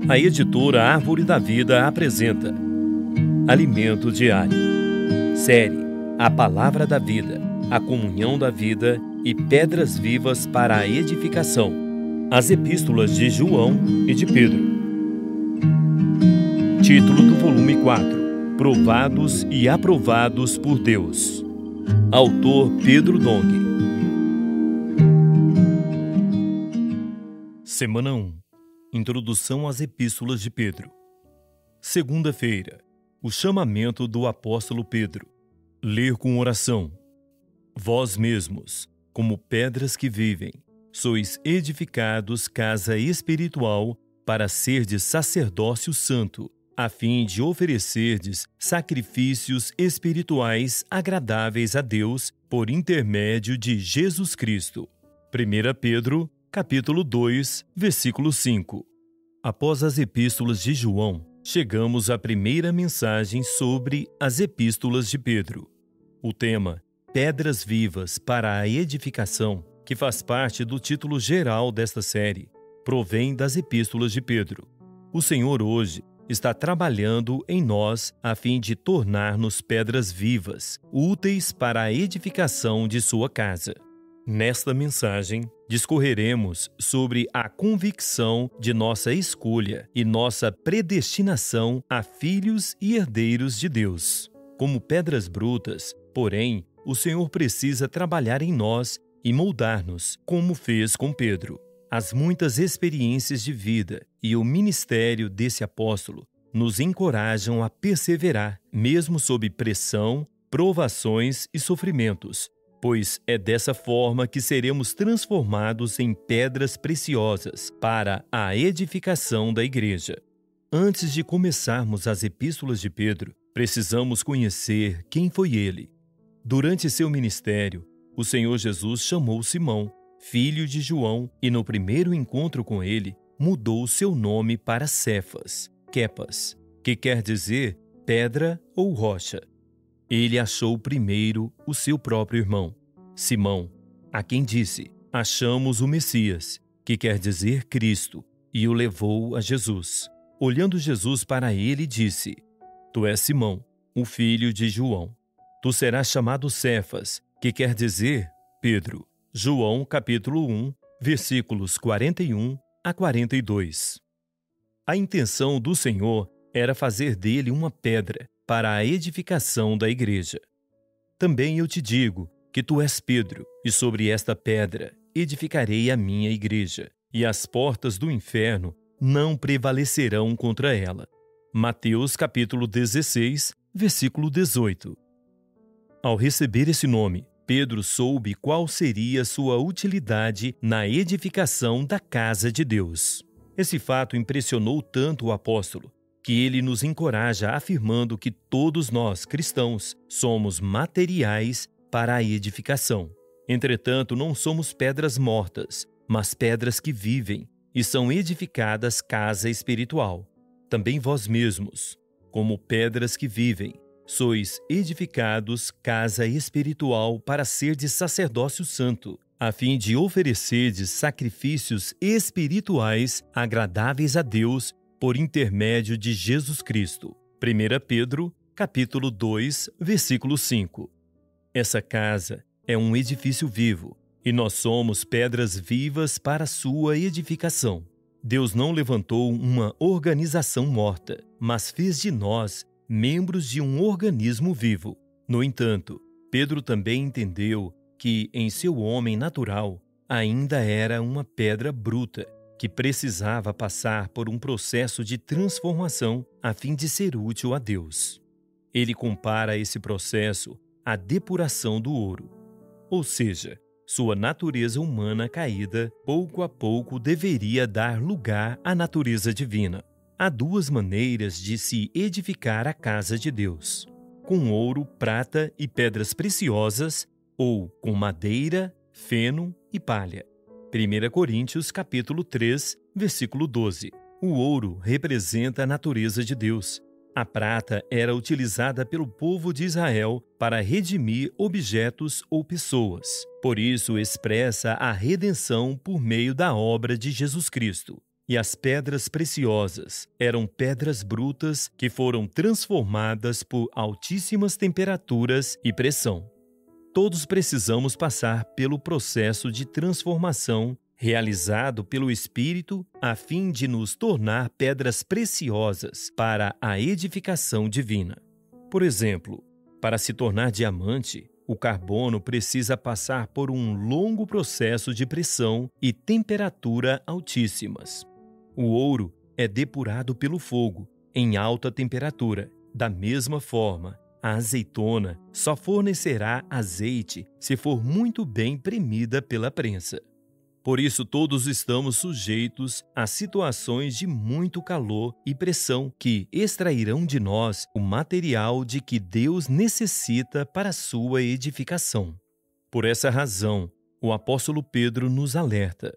A editora Árvore da Vida apresenta Alimento Diário. Série A Palavra da Vida, a Comunhão da Vida e Pedras Vivas para a Edificação. As Epístolas de João e de Pedro. Título do volume 4: Provados e Aprovados por Deus. Autor Pedro Dong. Semana 1. Introdução às Epístolas de Pedro. Segunda-feira. O chamamento do apóstolo Pedro. Ler com oração. Vós mesmos, como pedras que vivem, sois edificados casa espiritual para serdes sacerdócio santo, a fim de oferecerdes sacrifícios espirituais agradáveis a Deus por intermédio de Jesus Cristo. 1 Pedro, capítulo 2, versículo 5. Após as Epístolas de João, chegamos à primeira mensagem sobre as Epístolas de Pedro. O tema, Pedras Vivas para a Edificação, que faz parte do título geral desta série, provém das Epístolas de Pedro. O Senhor hoje está trabalhando em nós a fim de tornar-nos pedras vivas, úteis para a edificação de sua casa. Nesta mensagem, discorreremos sobre a convicção de nossa escolha e nossa predestinação a filhos e herdeiros de Deus. Como pedras brutas, porém, o Senhor precisa trabalhar em nós e moldar-nos, como fez com Pedro. As muitas experiências de vida e o ministério desse apóstolo nos encorajam a perseverar, mesmo sob pressão, provações e sofrimentos, pois é dessa forma que seremos transformados em pedras preciosas para a edificação da igreja. Antes de começarmos as Epístolas de Pedro, precisamos conhecer quem foi ele. Durante seu ministério, o Senhor Jesus chamou Simão, filho de João, e no primeiro encontro com ele, mudou seu nome para Cefas, Kepas, que quer dizer pedra ou rocha. Ele achou primeiro o seu próprio irmão, Simão, a quem disse: achamos o Messias, que quer dizer Cristo, e o levou a Jesus. Olhando Jesus para ele, disse: Tu és Simão, o filho de João. Tu serás chamado Cefas, que quer dizer Pedro. João capítulo 1, versículos 41 a 42. A intenção do Senhor era fazer dele uma pedra para a edificação da igreja. Também eu te digo que tu és Pedro, e sobre esta pedra edificarei a minha igreja, e as portas do inferno não prevalecerão contra ela. Mateus capítulo 16, versículo 18. Ao receber esse nome, Pedro soube qual seria sua utilidade na edificação da casa de Deus. Esse fato impressionou tanto o apóstolo, que ele nos encoraja afirmando que todos nós, cristãos, somos materiais para a edificação. Entretanto, não somos pedras mortas, mas pedras que vivem e são edificadas casa espiritual. Também vós mesmos, como pedras que vivem, sois edificados casa espiritual para serdes sacerdócio santo, a fim de oferecerdes sacrifícios espirituais agradáveis a Deus por intermédio de Jesus Cristo. 1 Pedro, capítulo 2, versículo 5. Essa casa é um edifício vivo, e nós somos pedras vivas para sua edificação. Deus não levantou uma organização morta, mas fez de nós membros de um organismo vivo. No entanto, Pedro também entendeu que, em seu homem natural, ainda era uma pedra bruta, que precisava passar por um processo de transformação a fim de ser útil a Deus. Ele compara esse processo à depuração do ouro, ou seja, sua natureza humana caída, pouco a pouco deveria dar lugar à natureza divina. Há duas maneiras de se edificar a casa de Deus: com ouro, prata e pedras preciosas, ou com madeira, feno e palha. 1 Coríntios capítulo 3, versículo 12. O ouro representa a natureza de Deus. A prata era utilizada pelo povo de Israel para redimir objetos ou pessoas. Por isso, expressa a redenção por meio da obra de Jesus Cristo. e as pedras preciosas eram pedras brutas que foram transformadas por altíssimas temperaturas e pressão. Todos precisamos passar pelo processo de transformação realizado pelo Espírito a fim de nos tornar pedras preciosas para a edificação divina. Por exemplo, para se tornar diamante, o carbono precisa passar por um longo processo de pressão e temperatura altíssimas. O ouro é depurado pelo fogo, em alta temperatura. Da mesma forma, a azeitona só fornecerá azeite se for muito bem premida pela prensa. Por isso, todos estamos sujeitos a situações de muito calor e pressão que extrairão de nós o material de que Deus necessita para a sua edificação. Por essa razão, o apóstolo Pedro nos alerta: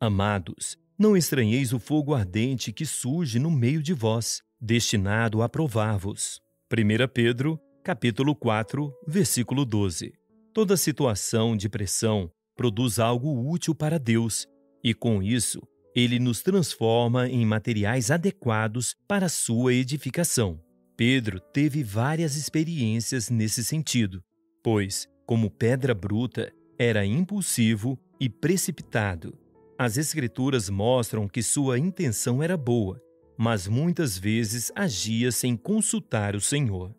Amados, não estranheis o fogo ardente que surge no meio de vós, destinado a provar-vos. 1 Pedro, capítulo 4, versículo 12. Toda situação de pressão produz algo útil para Deus, e com isso, Ele nos transforma em materiais adequados para a sua edificação. Pedro teve várias experiências nesse sentido, pois, como pedra bruta, era impulsivo e precipitado. As Escrituras mostram que sua intenção era boa, mas muitas vezes agia sem consultar o Senhor.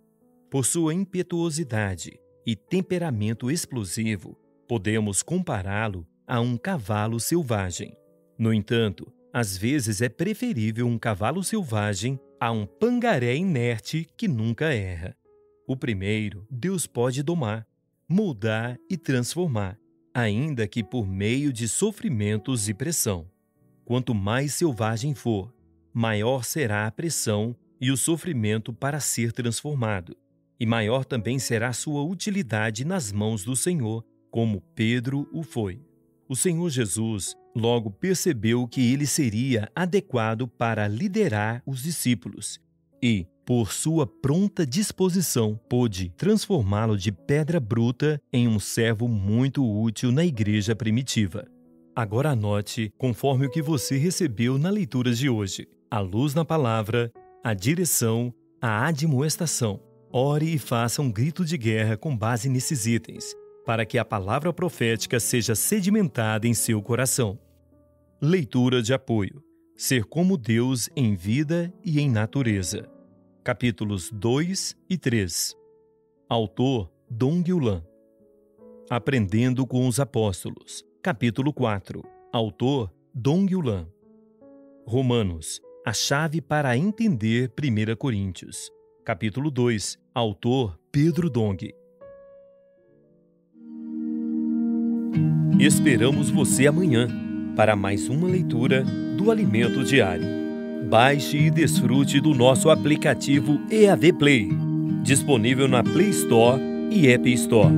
Por sua impetuosidade e temperamento explosivo, podemos compará-lo a um cavalo selvagem. No entanto, às vezes é preferível um cavalo selvagem a um pangaré inerte que nunca erra. O primeiro, Deus pode domar, moldar e transformar, ainda que por meio de sofrimentos e pressão. Quanto mais selvagem for, maior será a pressão e o sofrimento para ser transformado, e maior também será sua utilidade nas mãos do Senhor, como Pedro o foi. O Senhor Jesus logo percebeu que ele seria adequado para liderar os discípulos e, por sua pronta disposição, pôde transformá-lo de pedra bruta em um servo muito útil na igreja primitiva. Agora anote, conforme o que você recebeu na leitura de hoje: a luz na palavra, a direção, a admoestação. Ore e faça um grito de guerra com base nesses itens, para que a palavra profética seja sedimentada em seu coração. Leitura de apoio: Ser como Deus em vida e em natureza. Capítulos 2 e 3. Autor Dong Yulan. Aprendendo com os Apóstolos. Capítulo 4. Autor Dong Yulan. Romanos. A chave para entender 1 Coríntios. Capítulo 2. Autor Pedro Dong. Esperamos você amanhã para mais uma leitura do Alimento Diário. Baixe e desfrute do nosso aplicativo EAD Play, disponível na Play Store e App Store.